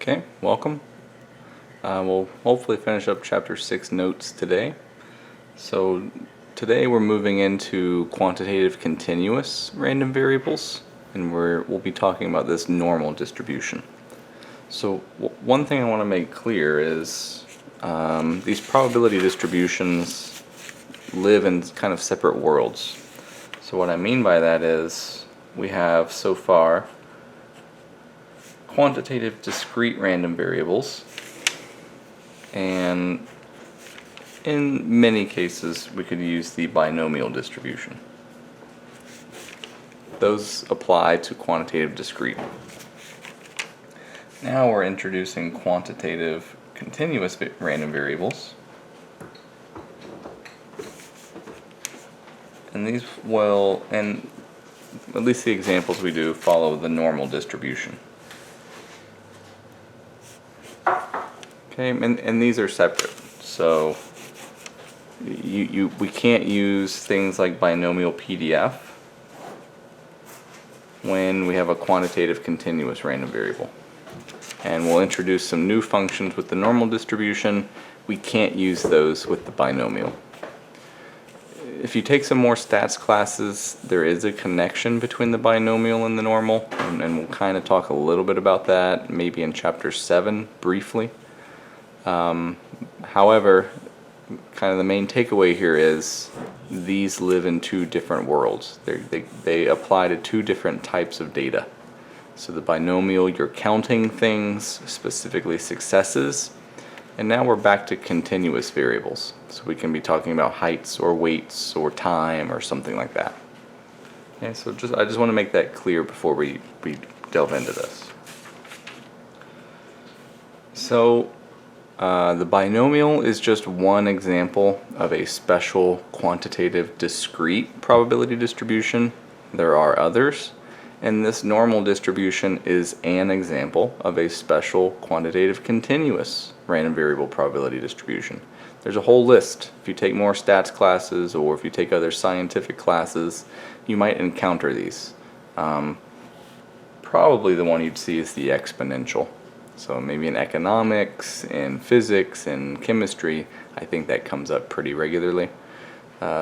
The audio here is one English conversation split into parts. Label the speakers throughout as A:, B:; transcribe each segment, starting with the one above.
A: Okay, welcome. We'll hopefully finish up Chapter 6 notes today. So today we're moving into quantitative continuous random variables, and we'll be talking about this normal distribution. So one thing I want to make clear is these probability distributions live in kind of separate worlds. So what I mean by that is we have so far quantitative discrete random variables, and in many cases we could use the binomial distribution. Those apply to quantitative discrete. Now we're introducing quantitative continuous random variables, and these will, and at least the examples we do, follow the normal distribution. Okay, and these are separate, so we can't use things like binomial PDF when we have a quantitative continuous random variable. And we'll introduce some new functions with the normal distribution. We can't use those with the binomial. If you take some more stats classes, there is a connection between the binomial and the normal, and we'll kind of talk a little bit about that maybe in Chapter 7 briefly. However, kind of the main takeaway here is these live in two different worlds. They apply to two different types of data. So the binomial, you're counting things, specifically successes, and now we're back to continuous variables. So we can be talking about heights or weights or time or something like that. Okay, so I just want to make that clear before we delve into this. So the binomial is just one example of a special quantitative discrete probability distribution. There are others, and this normal distribution is an example of a special quantitative continuous random variable probability distribution. There's a whole list. If you take more stats classes or if you take other scientific classes, you might encounter these. Probably the one you'd see is the exponential. So maybe in economics, in physics, in chemistry, I think that comes up pretty regularly.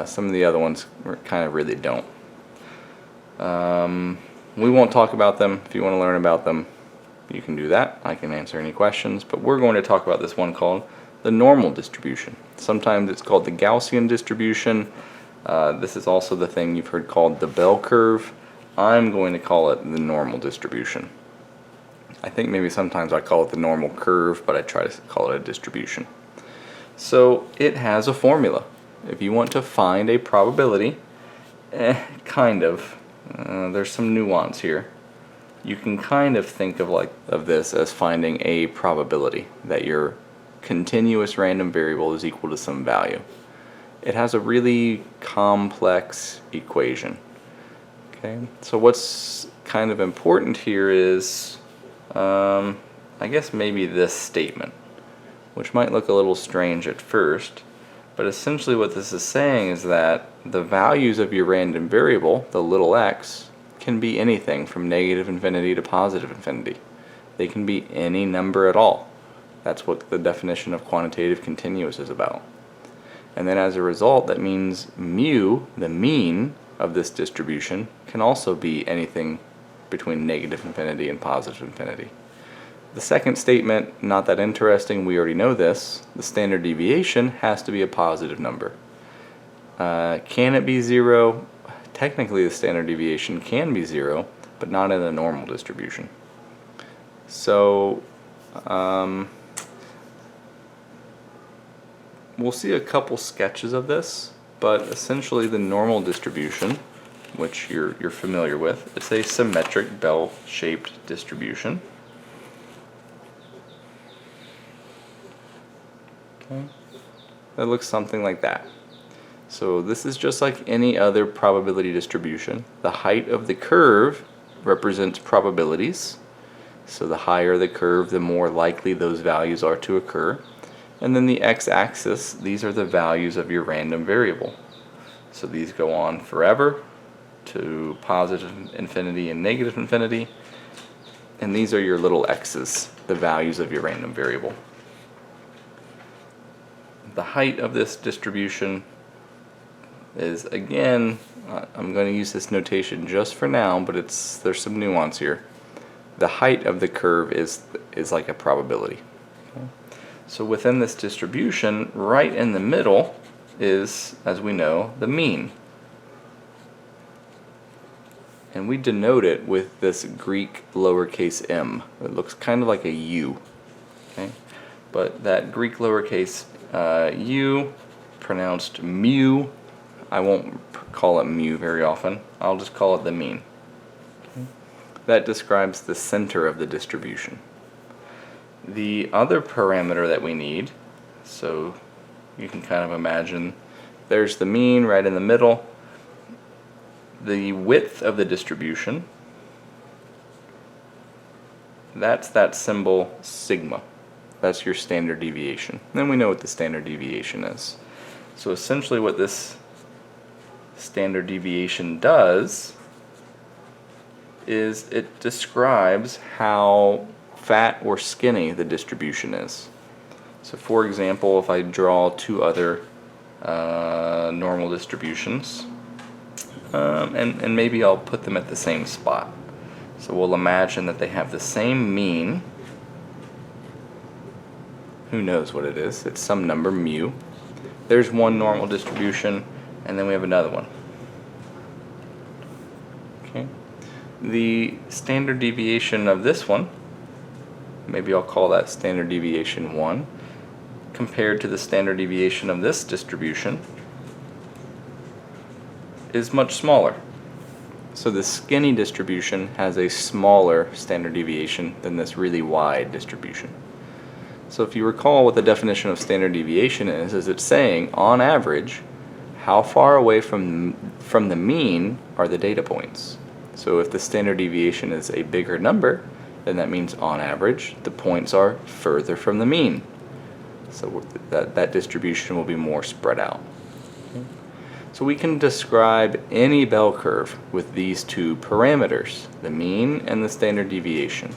A: Some of the other ones kind of really don't. We won't talk about them. If you want to learn about them, you can do that. I can answer any questions, but we're going to talk about this one called the normal distribution. Sometimes it's called the Gaussian distribution. This is also the thing you've heard called the bell curve. I'm going to call it the normal distribution. I think maybe sometimes I call it the normal curve, but I try to call it a distribution. So it has a formula. If you want to find a probability, kind of, there's some nuance here. You can kind of think of this as finding a probability that your continuous random variable is equal to some value. It has a really complex equation. Okay, so what's kind of important here is I guess maybe this statement, which might look a little strange at first, but essentially what this is saying is that the values of your random variable, the little x, can be anything from negative infinity to positive infinity. They can be any number at all. That's what the definition of quantitative continuous is about. And then as a result, that means mu, the mean of this distribution, can also be anything between negative infinity and positive infinity. The second statement, not that interesting, we already know this. The standard deviation has to be a positive number. Can it be 0? Technically the standard deviation can be 0, but not in a normal distribution. So we'll see a couple sketches of this, but essentially the normal distribution, which you're familiar with, it's a symmetric bell-shaped distribution. Okay. That looks something like that. So this is just like any other probability distribution. The height of the curve represents probabilities. So the higher the curve, the more likely those values are to occur. And then the x-axis, these are the values of your random variable. So these go on forever to positive infinity and negative infinity. And these are your little x's, the values of your random variable. The height of this distribution is, again, I'm going to use this notation just for now, but there's some nuance here. The height of the curve is like a probability. Okay. So within this distribution, right in the middle is, as we know, the mean. And we denote it with this Greek lowercase m. It looks kind of like a U. Okay? But that Greek lowercase u, pronounced mu, I won't call it mu very often. I'll just call it the mean. Okay? That describes the center of the distribution. The other parameter that we need, so you can kind of imagine there's the mean right in the middle. The width of the distribution, that's that symbol sigma. That's your standard deviation. Then we know what the standard deviation is. So essentially what this standard deviation does is it describes how fat or skinny the distribution is. So for example, if I draw two other normal distributions, and maybe I'll put them at the same spot. So we'll imagine that they have the same mean. Who knows what it is? It's some number mu. There's one normal distribution, and then we have another one. Okay. The standard deviation of this one, maybe I'll call that standard deviation 1, compared to the standard deviation of this distribution, is much smaller. So the skinny distribution has a smaller standard deviation than this really wide distribution. So if you recall what the definition of standard deviation is it's saying, on average, how far away from the mean are the data points. So if the standard deviation is a bigger number, then that means on average the points are further from the mean. So that distribution will be more spread out. So we can describe any bell curve with these two parameters, the mean and the standard deviation.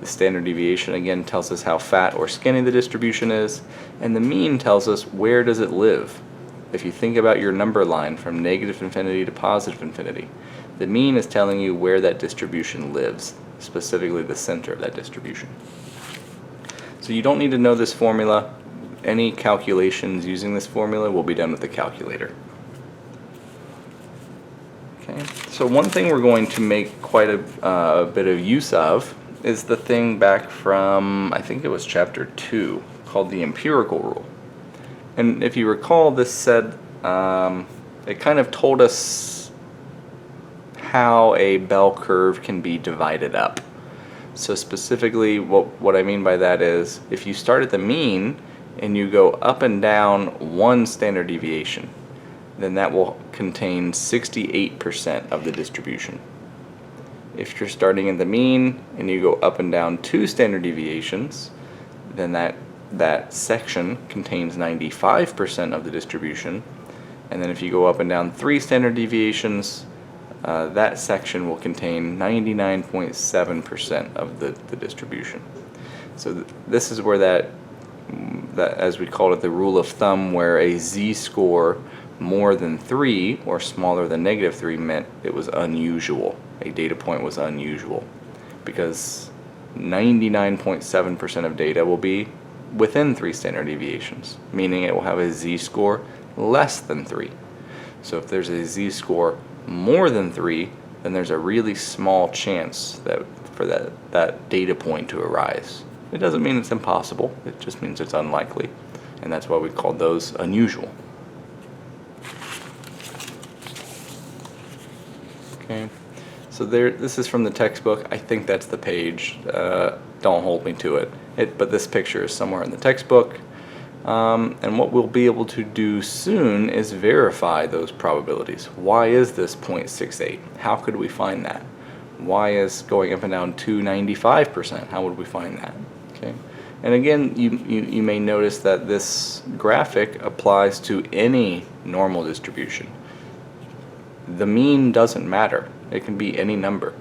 A: The standard deviation again tells us how fat or skinny the distribution is, and the mean tells us where does it live. If you think about your number line from negative infinity to positive infinity, the mean is telling you where that distribution lives, specifically the center of that distribution. So you don't need to know this formula. Any calculations using this formula will be done with the calculator. Okay. So one thing we're going to make quite a bit of use of is the thing back from, I think it was chapter 2, called the empirical rule. And if you recall, this said, it kind of told us how a bell curve can be divided up. So specifically, what I mean by that is, if you start at the mean and you go up and down one standard deviation, then that will contain 68% of the distribution. If you're starting in the mean and you go up and down 2 standard deviations, then that section contains 95% of the distribution. And then if you go up and down 3 standard deviations, that section will contain 99.7% of the distribution. So this is where that, as we called it, the rule of thumb, where a z-score more than 3 or smaller than negative 3 meant it was unusual. A data point was unusual, because 99.7% of data will be within 3 standard deviations, meaning it will have a z-score less than 3. So if there's a z-score more than 3, then there's a really small chance for that data point to arise. It doesn't mean it's impossible, it just means it's unlikely, and that's why we call those unusual. Okay, so this is from the textbook. I think that's the page. Don't hold me to it. But this picture is somewhere in the textbook. And what we'll be able to do soon is verify those probabilities. Why is this 0.68? How could we find that? Why is going up and down 295%? How would we find that? Okay. And again, you may notice that this graphic applies to any normal distribution. The mean doesn't matter. It can be any number.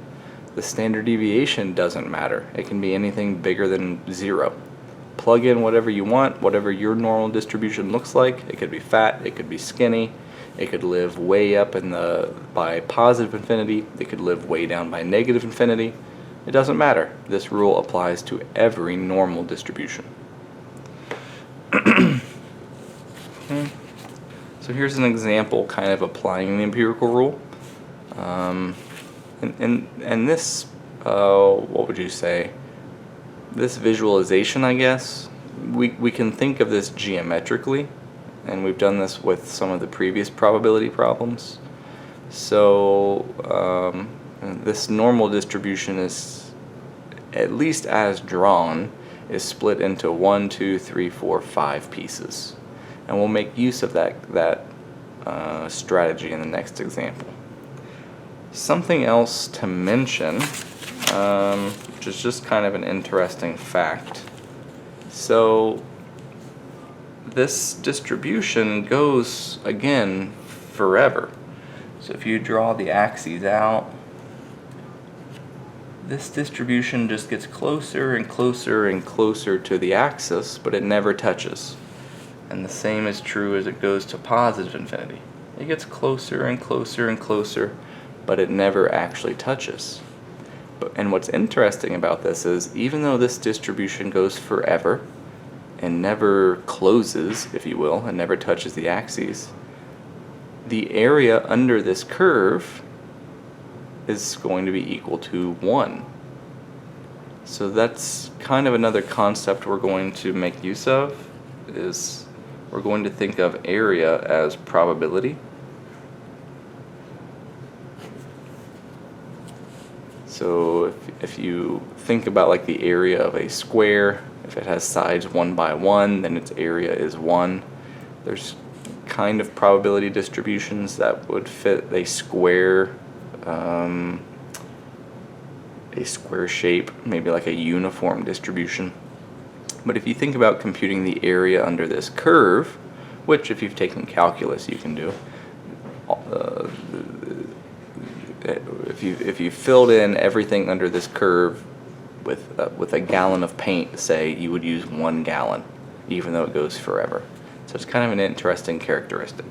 A: The standard deviation doesn't matter. It can be anything bigger than 0. Plug in whatever you want, whatever your normal distribution looks like. It could be fat, it could be skinny, it could live way up by positive infinity, it could live way down by negative infinity. It doesn't matter. This rule applies to every normal distribution. Okay. So here's an example kind of applying the empirical rule. And this, what would you say? This visualization, I guess, we can think of this geometrically, and we've done this with some of the previous probability problems. So this normal distribution is, at least as drawn, is split into 1, 2, 3, 4, 5 pieces. And we'll make use of that strategy in the next example. Something else to mention, which is just kind of an interesting fact. So this distribution goes, again, forever. So if you draw the axes out, this distribution just gets closer and closer and closer to the axis, but it never touches. And the same is true as it goes to positive infinity. It gets closer and closer and closer, but it never actually touches. And what's interesting about this is, even though this distribution goes forever and never closes, if you will, and never touches the axes, the area under this curve is going to be equal to 1. So that's kind of another concept we're going to make use of, is we're going to think of area as probability. So if you think about like the area of a square, if it has sides 1 by 1, then its area is 1. There's kind of probability distributions that would fit a square shape, maybe like a uniform distribution. But if you think about computing the area under this curve, which if you've taken calculus you can do, if you filled in everything under this curve with a gallon of paint, say, you would use 1 gallon, even though it goes forever. So it's kind of an interesting characteristic.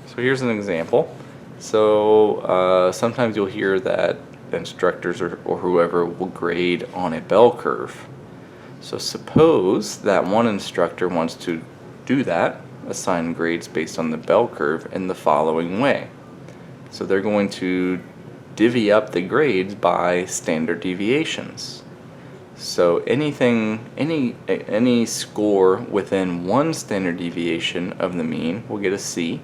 A: So here's an example. So sometimes you'll hear that instructors or whoever will grade on a bell curve. So suppose that one instructor wants to do that, assign grades based on the bell curve in the following way. So they're going to divvy up the grades by standard deviations. So any score within 1 standard deviation of the mean will get a C.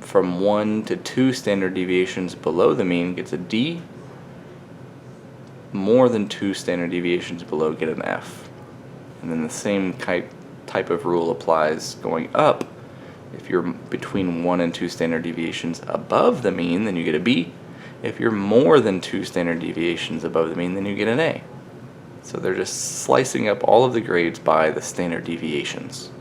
A: From 1 to 2 standard deviations below the mean gets a D. More than 2 standard deviations below get an F. And then the same type of rule applies going up. If you're between 1 and 2 standard deviations above the mean, then you get a B. If you're more than 2 standard deviations above the mean, then you get an A. So they're just slicing up all of the grades by the standard deviations.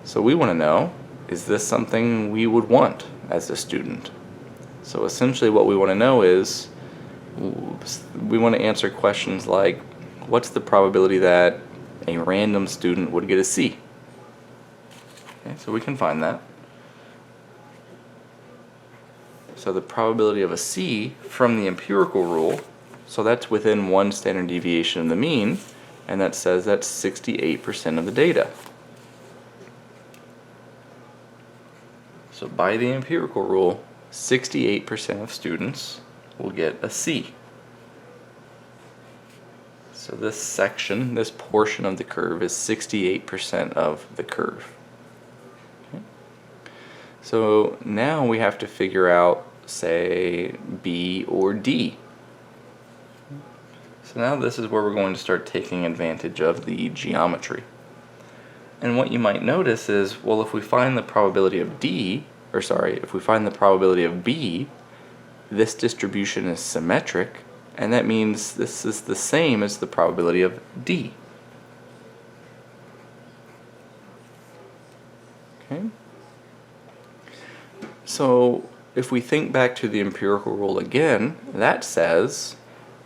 A: So we want to know, is this something we would want as a student? So essentially what we want to know is, we want to answer questions like, what's the probability that a random student would get a C? Okay, so we can find that. So the probability of a C from the empirical rule, so that's within 1 standard deviation of the mean, and that says that's 68% of the data. So by the empirical rule, 68% of students will get a C. So this section, this portion of the curve is 68% of the curve. Okay. So now we have to figure out, say, B or D. So now this is where we're going to start taking advantage of the geometry. And what you might notice is, well, if we find the probability of if we find the probability of B, this distribution is symmetric, and that means this is the same as the probability of D. Okay? So if we think back to the empirical rule again, that says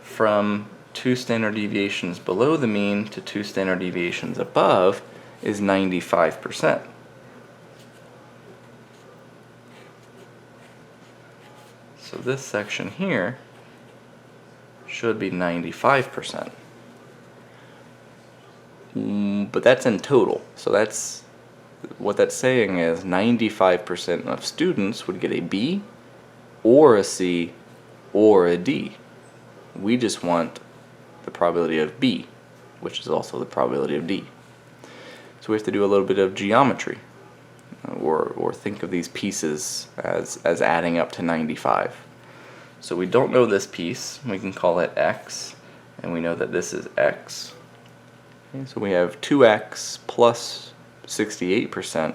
A: from 2 standard deviations below the mean to 2 standard deviations above is 95%. So this section here should be 95%. But that's in total. So that's what that's saying is 95% of students would get a B or a C or a D. We just want the probability of B, which is also the probability of D. So we have to do a little bit of geometry, or think of these pieces as adding up to 95. So we don't know this piece. We can call it X, and we know that this is X. Okay, so we have 2X plus 68%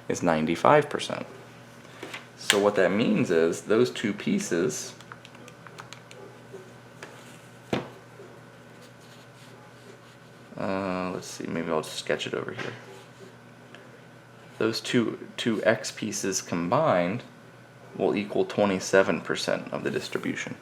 A: is 95%. So what that means is those two pieces let's see, maybe I'll just sketch it over here. Those two X pieces combined will equal 27% of the distribution.